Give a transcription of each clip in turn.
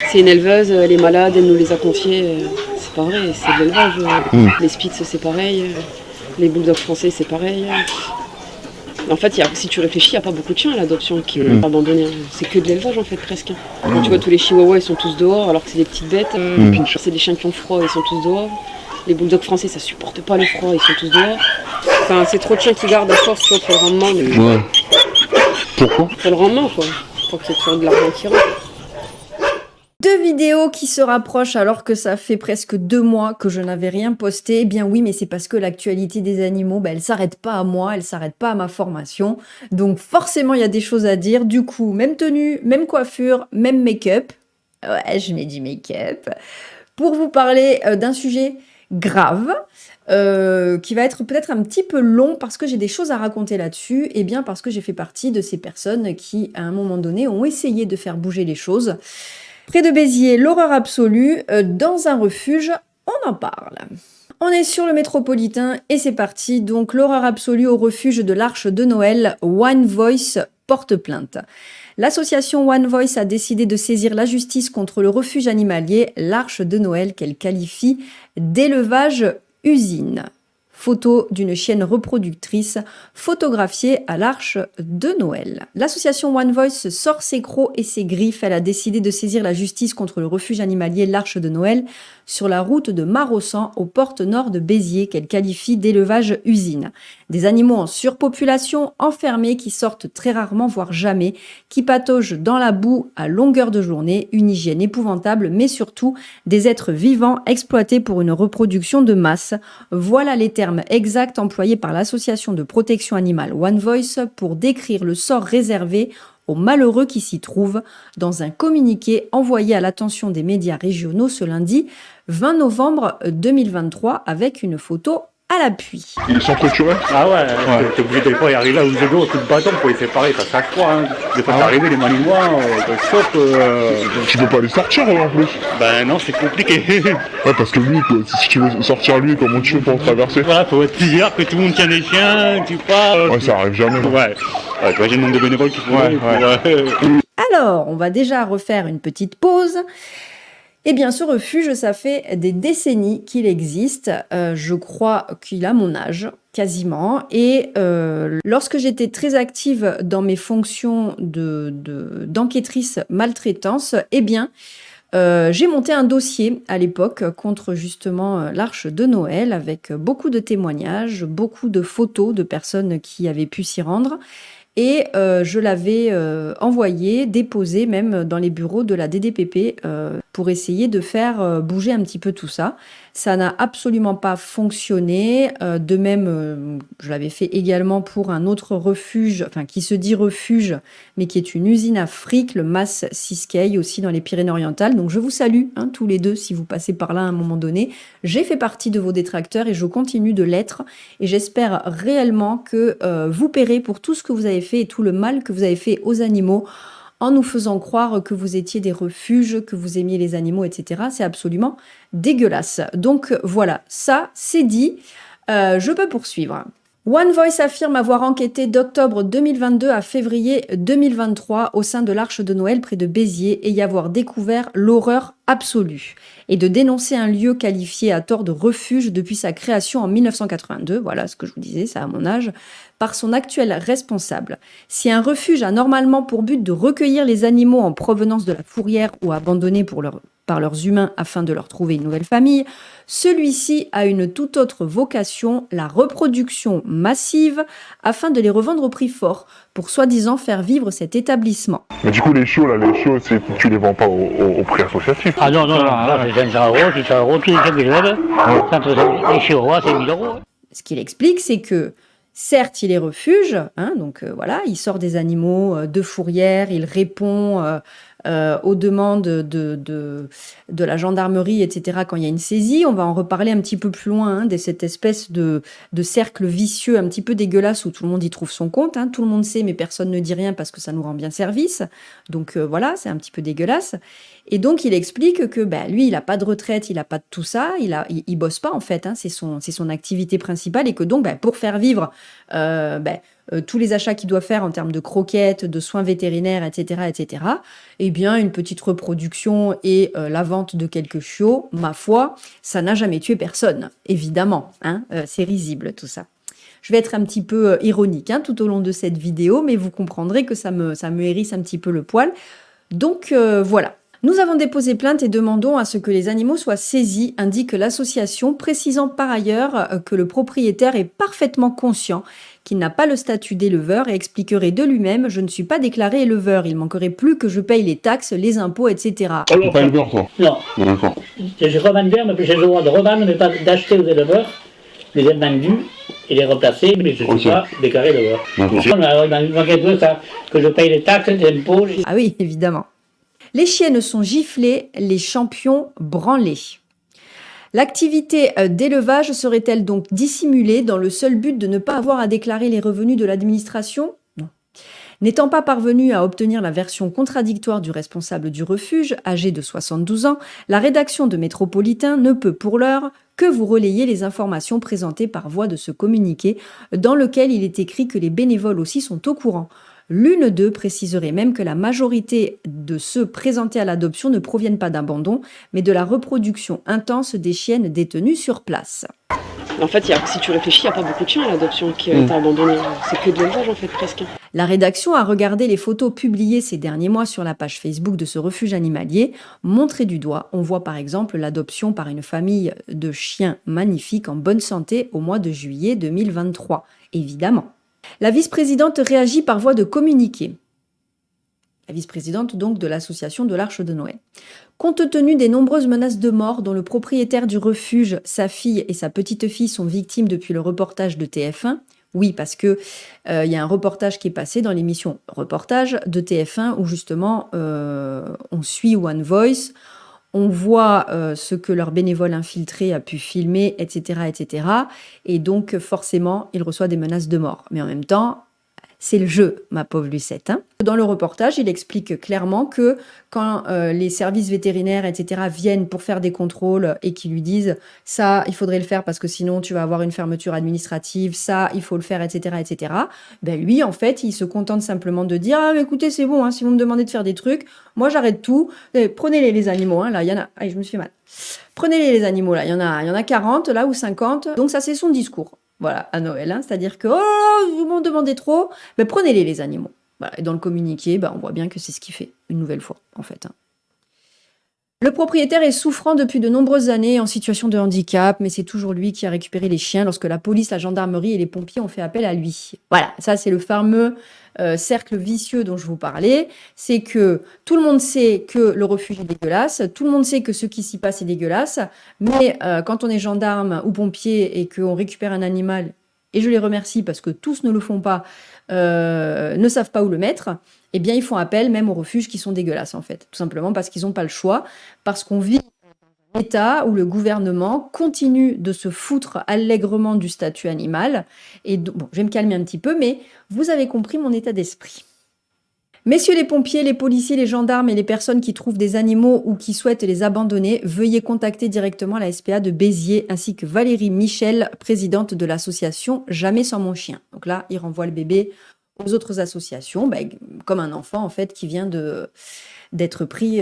C'est une éleveuse, elle est malade, elle nous les a confiés. C'est pas vrai, c'est de l'élevage. Les Spitz, c'est pareil. Les bulldogs français, c'est pareil. En fait, si tu réfléchis, il n'y a pas beaucoup de chiens à l'adoption qui sont abandonnés. C'est que de l'élevage, en fait, presque. Quand tu vois, tous les chihuahuas, ils sont tous dehors, alors que c'est des petites bêtes. C'est des chiens qui ont froid, ils sont tous dehors. Les bulldogs français, ça supporte pas le froid, ils sont tous dehors. Enfin, c'est trop de chiens qui gardent à force, tu vois, pour le rendement. Ouais. Pourquoi? Pour le rendement, quoi. Pour qu'il y ait toujours de l'argent qui rentre. Deux vidéos qui se rapprochent alors que ça fait presque 2 mois que je n'avais rien posté. Eh bien oui, mais c'est parce que l'actualité des animaux, elle s'arrête pas à moi, elle s'arrête pas à ma formation. Donc forcément, il y a des choses à dire. Du coup, même tenue, même coiffure, même make-up. Ouais, je m'ai dit make-up. Pour vous parler d'un sujet grave, qui va être peut-être un petit peu long parce que j'ai des choses à raconter là-dessus, et bien parce que j'ai fait partie de ces personnes qui, à un moment donné, ont essayé de faire bouger les choses. Près de Béziers, l'horreur absolue, dans un refuge, on en parle. On est sur le métropolitain et c'est parti. Donc l'horreur absolue au refuge de l'Arche de Noël, One Voice porte plainte. L'association One Voice a décidé de saisir la justice contre le refuge animalier, l'Arche de Noël, qu'elle qualifie d'élevage usine. Photo d'une chienne reproductrice photographiée à l'Arche de Noël. L'association One Voice sort ses crocs et ses griffes. Elle a décidé de saisir la justice contre le refuge animalier l'Arche de Noël sur la route de Marossan aux portes nord de Béziers qu'elle qualifie d'élevage usine. Des animaux en surpopulation, enfermés, qui sortent très rarement, voire jamais, qui pataugent dans la boue à longueur de journée, une hygiène épouvantable, mais surtout des êtres vivants exploités pour une reproduction de masse. Voilà les termes exacts employés par l'association de protection animale One Voice pour décrire le sort réservé aux malheureux qui s'y trouvent dans un communiqué envoyé à l'attention des médias régionaux ce lundi 20 novembre 2023 avec une photo à l'appui. Ils sont clôturés? Ah ouais, t'es obligé des fois d'arriver là où je dois, coup de bâton pour les séparer, ça chaque fois. Hein. Des fois t'arrives, les malinois, te chopent. Tu peux pas les sortir en plus? Ben non, c'est compliqué. Ouais, parce que lui, quoi, si tu veux sortir lui, comment tu fais pour le traverser? Voilà, faut être plusieurs, que tout le monde tient des chiens, tu parles. Ouais, ça arrive jamais. Ouais, tu vois, j'ai le nombre de bénévoles qui font Alors, on va déjà refaire une petite pause. Eh bien, ce refuge, ça fait des décennies qu'il existe. Je crois qu'il a mon âge, quasiment. Et lorsque j'étais très active dans mes fonctions d'enquêtrice maltraitance, eh bien, j'ai monté un dossier à l'époque contre justement l'Arche de Noël avec beaucoup de témoignages, beaucoup de photos de personnes qui avaient pu s'y rendre. Et je l'avais envoyé, déposé même dans les bureaux de la DDPP pour essayer de faire bouger un petit peu tout ça. Ça n'a absolument pas fonctionné. De même, je l'avais fait également pour un autre refuge, enfin qui se dit refuge, mais qui est une usine à fric, le Mas Siskey, aussi dans les Pyrénées-Orientales. Donc je vous salue tous les deux si vous passez par là à un moment donné. J'ai fait partie de vos détracteurs et je continue de l'être. Et j'espère réellement que vous paierez pour tout ce que vous avez fait et tout le mal que vous avez fait aux animaux en nous faisant croire que vous étiez des refuges, que vous aimiez les animaux, etc. C'est absolument dégueulasse. Donc voilà, ça c'est dit. Je peux poursuivre. One Voice affirme avoir enquêté d'octobre 2022 à février 2023 au sein de l'Arche de Noël près de Béziers et y avoir découvert l'horreur absolue et de dénoncer un lieu qualifié à tort de refuge depuis sa création en 1982, voilà ce que je vous disais, ça à mon âge, par son actuel responsable. Si un refuge a normalement pour but de recueillir les animaux en provenance de la fourrière ou abandonnés par leurs humains afin de leur trouver une nouvelle famille, celui-ci a une toute autre vocation, la reproduction massive, afin de les revendre au prix fort, pour soi-disant faire vivre cet établissement. Mais du coup, les chiots, tu les vends pas au prix associatif? Ah non, là c'est 500 €, 600 €, tous les chefs d'élèves. Quand les chihuahuas, c'est 1000 €. Ce qu'il explique, c'est que certes, il est refuge, donc voilà, il sort des animaux de fourrière, il répond aux demandes de la gendarmerie, etc. quand il y a une saisie. On va en reparler un petit peu plus loin de cette espèce de cercle vicieux un petit peu dégueulasse où tout le monde y trouve son compte. Tout le monde sait, mais personne ne dit rien parce que ça nous rend bien service. Donc voilà, c'est un petit peu dégueulasse. Et donc, il explique que lui, il n'a pas de retraite, il n'a pas de tout ça, il bosse pas en fait, c'est son activité principale et que donc, pour faire vivre tous les achats qu'il doit faire en termes de croquettes, de soins vétérinaires, etc., eh bien, une petite reproduction et la vente de quelques chiots, ma foi, ça n'a jamais tué personne, évidemment. Hein, c'est risible tout ça. Je vais être un petit peu ironique tout au long de cette vidéo, mais vous comprendrez que ça me hérisse un petit peu le poil. Donc voilà. Nous avons déposé plainte et demandons à ce que les animaux soient saisis, indique l'association, précisant par ailleurs que le propriétaire est parfaitement conscient qu'il n'a pas le statut d'éleveur et expliquerait de lui-même « Je ne suis pas déclaré éleveur, il manquerait plus que je paye les taxes, les impôts, etc. » T'es pas éleveur, toi? Non, Ah, d'accord. je suis revendeur, mais j'ai le droit de revendre, mais pas d'acheter aux éleveurs les invendus et les replacer, mais je ne suis pas déclaré éleveur. Il manquait plus que je paye les taxes, les impôts. Ah oui, évidemment. Les chiennes sont giflées, les champions branlés. L'activité d'élevage serait-elle donc dissimulée dans le seul but de ne pas avoir à déclarer les revenus de l'administration? Non. N'étant pas parvenu à obtenir la version contradictoire du responsable du refuge, âgé de 72 ans, la rédaction de Métropolitain ne peut pour l'heure que vous relayer les informations présentées par voie de ce communiqué, dans lequel il est écrit que les bénévoles aussi sont au courant. L'une d'eux préciserait même que la majorité de ceux présentés à l'adoption ne proviennent pas d'abandon, mais de la reproduction intense des chiennes détenues sur place. En fait, si tu réfléchis, il n'y a pas beaucoup de chiens à l'adoption qui ont été abandonnés. C'est que de l'élevage, en fait, presque. La rédaction a regardé les photos publiées ces derniers mois sur la page Facebook de ce refuge animalier. Montrées du doigt, on voit par exemple l'adoption par une famille de chiens magnifiques en bonne santé au mois de juillet 2023. Évidemment. La vice-présidente réagit par voie de communiqué. La vice-présidente donc de l'association de l'Arche de Noël. Compte tenu des nombreuses menaces de mort dont le propriétaire du refuge, sa fille et sa petite-fille sont victimes depuis le reportage de TF1, oui, parce que y a un reportage qui est passé dans l'émission Reportage de TF1 où justement on suit One Voice, on voit ce que leur bénévole infiltré a pu filmer, etc., etc. Et donc, forcément, il reçoit des menaces de mort. Mais en même temps, c'est le jeu, ma pauvre Lucette. Dans le reportage, il explique clairement que quand les services vétérinaires, etc., viennent pour faire des contrôles et qui lui disent « ça, il faudrait le faire parce que sinon tu vas avoir une fermeture administrative, ça, il faut le faire, etc., etc. » Ben lui, en fait, il se contente simplement de dire « Ah, mais écoutez, c'est bon, si vous me demandez de faire des trucs, moi j'arrête tout. Prenez-les les animaux, là, il y en a... Allez, je me suis fait mal. Prenez-les les animaux, là, il y en a 40, là, ou 50. » Donc ça, c'est son discours. Voilà, à Noël, c'est-à-dire que « Oh, vous m'en demandez trop, mais prenez-les les animaux. » Voilà. Et dans le communiqué, on voit bien que c'est ce qu'il fait, une nouvelle fois, en fait. Le propriétaire est souffrant depuis de nombreuses années, en situation de handicap, mais c'est toujours lui qui a récupéré les chiens lorsque la police, la gendarmerie et les pompiers ont fait appel à lui. Voilà, ça c'est le fameux cercle vicieux dont je vous parlais. C'est que tout le monde sait que le refuge est dégueulasse, tout le monde sait que ce qui s'y passe est dégueulasse, mais quand on est gendarme ou pompier et qu'on récupère un animal, et je les remercie parce que tous ne le font pas, ne savent pas où le mettre, eh bien, ils font appel même aux refuges qui sont dégueulasses, en fait. Tout simplement parce qu'ils n'ont pas le choix, parce qu'on vit dans un état où le gouvernement continue de se foutre allègrement du statut animal. Et bon, je vais me calmer un petit peu, mais vous avez compris mon état d'esprit. Messieurs les pompiers, les policiers, les gendarmes et les personnes qui trouvent des animaux ou qui souhaitent les abandonner, veuillez contacter directement la SPA de Béziers ainsi que Valérie Michel, présidente de l'association Jamais sans mon chien. Donc là, il renvoie le bébé aux autres associations, comme un enfant en fait qui vient d'être pris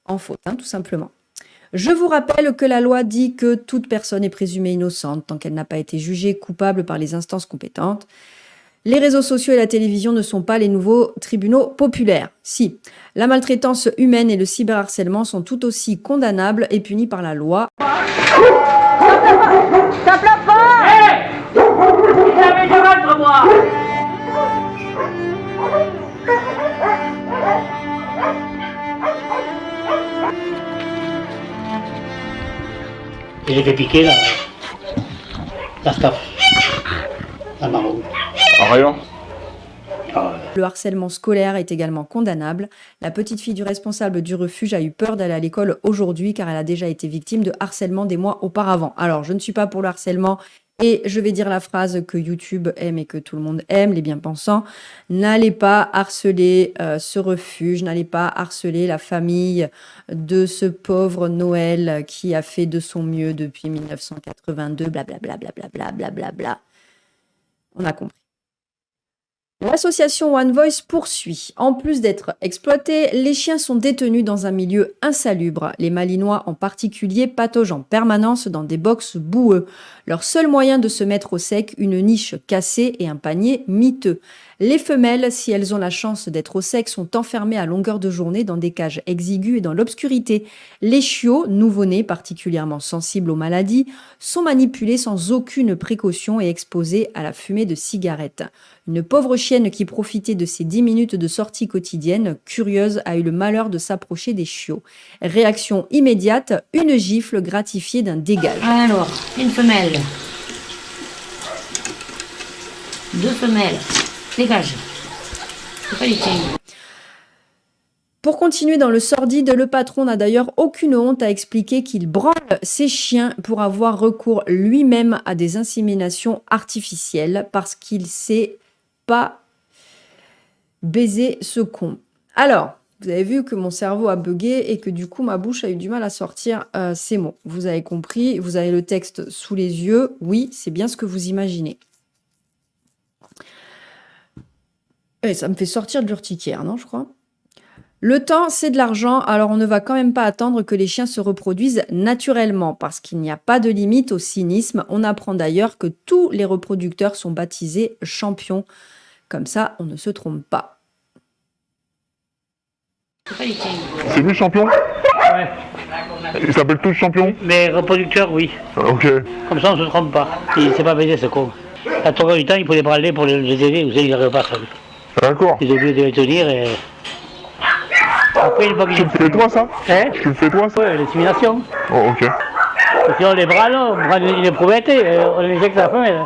en faute, tout simplement. Je vous rappelle que la loi dit que toute personne est présumée innocente tant qu'elle n'a pas été jugée coupable par les instances compétentes. Les réseaux sociaux et la télévision ne sont pas les nouveaux tribunaux populaires. Si, la maltraitance humaine et le cyberharcèlement sont tout aussi condamnables et punis par la loi. Ça plaît pas! Hé! Jamais je rentre, moi! Et j'ai fait piquer la staff, la marron. Rien. Le harcèlement scolaire est également condamnable. La petite fille du responsable du refuge a eu peur d'aller à l'école aujourd'hui car elle a déjà été victime de harcèlement des mois auparavant. Alors, je ne suis pas pour le harcèlement et je vais dire la phrase que YouTube aime et que tout le monde aime, les bien-pensants. N'allez pas harceler ce refuge, n'allez pas harceler la famille de ce pauvre Noël qui a fait de son mieux depuis 1982, blablabla, blablabla, blablabla. On a compris. L'association One Voice poursuit. En plus d'être exploités, les chiens sont détenus dans un milieu insalubre. Les Malinois en particulier pataugent en permanence dans des boxes boueux. Leur seul moyen de se mettre au sec, une niche cassée et un panier miteux. Les femelles, si elles ont la chance d'être au sec, sont enfermées à longueur de journée dans des cages exiguës et dans l'obscurité. Les chiots, nouveau-nés particulièrement sensibles aux maladies, sont manipulés sans aucune précaution et exposés à la fumée de cigarettes. Une pauvre chienne qui profitait de ces 10 minutes de sortie quotidienne, curieuse, a eu le malheur de s'approcher des chiots. Réaction immédiate, une gifle gratifiée d'un dégage. Alors, une femelle. 2 femelles. Dégage. C'est pas du tiens. Pour continuer dans le sordide, le patron n'a d'ailleurs aucune honte à expliquer qu'il branle ses chiens pour avoir recours lui-même à des inséminations artificielles parce qu'il sait pas baiser ce con. Alors, vous avez vu que mon cerveau a bugué et que du coup ma bouche a eu du mal à sortir ces mots. Vous avez compris, vous avez le texte sous les yeux. Oui, c'est bien ce que vous imaginez. Et ça me fait sortir de l'urticaire, non, je crois. Le temps, c'est de l'argent, alors on ne va quand même pas attendre que les chiens se reproduisent naturellement, parce qu'il n'y a pas de limite au cynisme. On apprend d'ailleurs que tous les reproducteurs sont baptisés champions. Comme ça, on ne se trompe pas. C'est pas du tiens. C'est lui champion? Ouais. Ils s'appellent tous champions? Mais reproducteurs, oui. Ah, ok. Comme ça, on se trompe pas. Il sait pas baiser ce con. À tout du temps, il faut les braler pour les aider. Vous savez, il n'arrive pas seul. D'accord. Il est obligé de les tenir et... Après, une fois qu'il Tu le fais toi ça? Hein? Tu le fais toi ça? Ouais, l'insémination. Oh, ok. Si on les brale, on prend les prouvettes et on les éjecte à la femelle.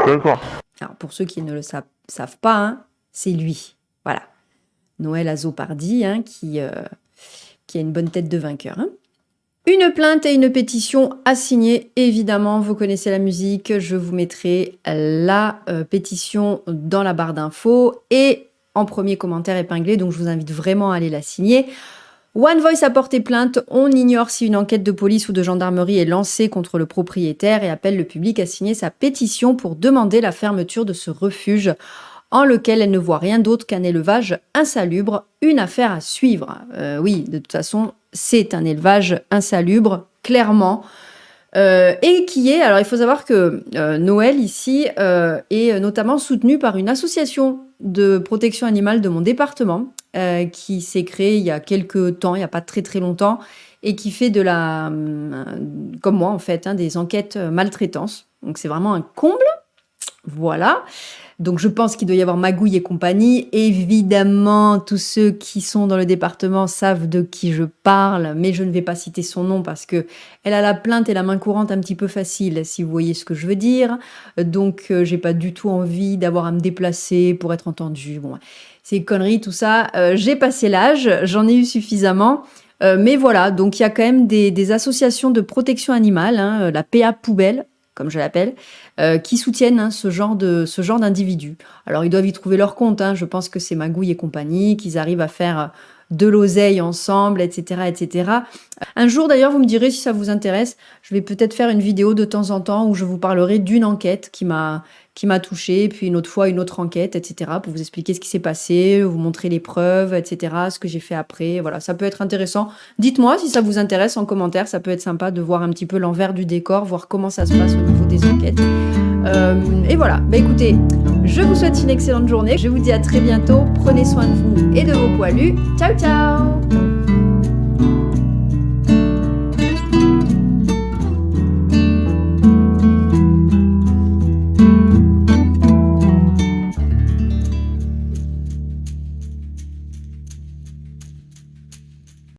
D'accord. Alors, pour ceux qui ne le savent pas, hein, c'est lui. Voilà. Noël Azopardi, hein, qui a une bonne tête de vainqueur. Hein. Une plainte et une pétition à signer. Évidemment, vous connaissez la musique. Je vous mettrai la pétition dans la barre d'infos et en premier commentaire épinglé. Donc, je vous invite vraiment à aller la signer. One Voice a porté plainte. On ignore si une enquête de police ou de gendarmerie est lancée contre le propriétaire et appelle le public à signer sa pétition pour demander la fermeture de ce refuge en lequel elle ne voit rien d'autre qu'un élevage insalubre, une affaire à suivre. Oui, de toute façon, c'est un élevage insalubre, clairement. Et qui est, alors il faut savoir que Noël ici est notamment soutenu par une association de protection animale de mon département qui s'est créée il y a quelques temps, il n'y a pas très très longtemps, et qui fait de la, comme moi en fait, hein, des enquêtes maltraitance. Donc c'est vraiment un comble, voilà. Donc je pense qu'il doit y avoir Magouille et compagnie. Évidemment, tous ceux qui sont dans le département savent de qui je parle, mais je ne vais pas citer son nom parce que elle a la plainte et la main courante un petit peu facile, si vous voyez ce que je veux dire. Donc j'ai pas du tout envie d'avoir à me déplacer pour être entendue. Bon, c'est conneries, tout ça. J'ai passé l'âge, j'en ai eu suffisamment. Mais voilà, donc il y a quand même des associations de protection animale, hein, la PA Poubelle, comme je l'appelle, qui soutiennent hein, ce genre d'individus. Alors, ils doivent y trouver leur compte. Hein. Je pense que c'est Magouille et compagnie, qu'ils arrivent à faire de l'oseille ensemble, etc., etc. Un jour, d'ailleurs, vous me direz si ça vous intéresse, je vais peut-être faire une vidéo de temps en temps où je vous parlerai d'une enquête qui m'a touchée, puis une autre fois, une autre enquête, etc., pour vous expliquer ce qui s'est passé, vous montrer les preuves, etc., ce que j'ai fait après. Voilà, ça peut être intéressant. Dites-moi si ça vous intéresse en commentaire. Ça peut être sympa de voir un petit peu l'envers du décor, voir comment ça se passe au niveau des enquêtes. Et voilà. Bah écoutez, je vous souhaite une excellente journée. Je vous dis à très bientôt. Prenez soin de vous et de vos poilus. Ciao, ciao!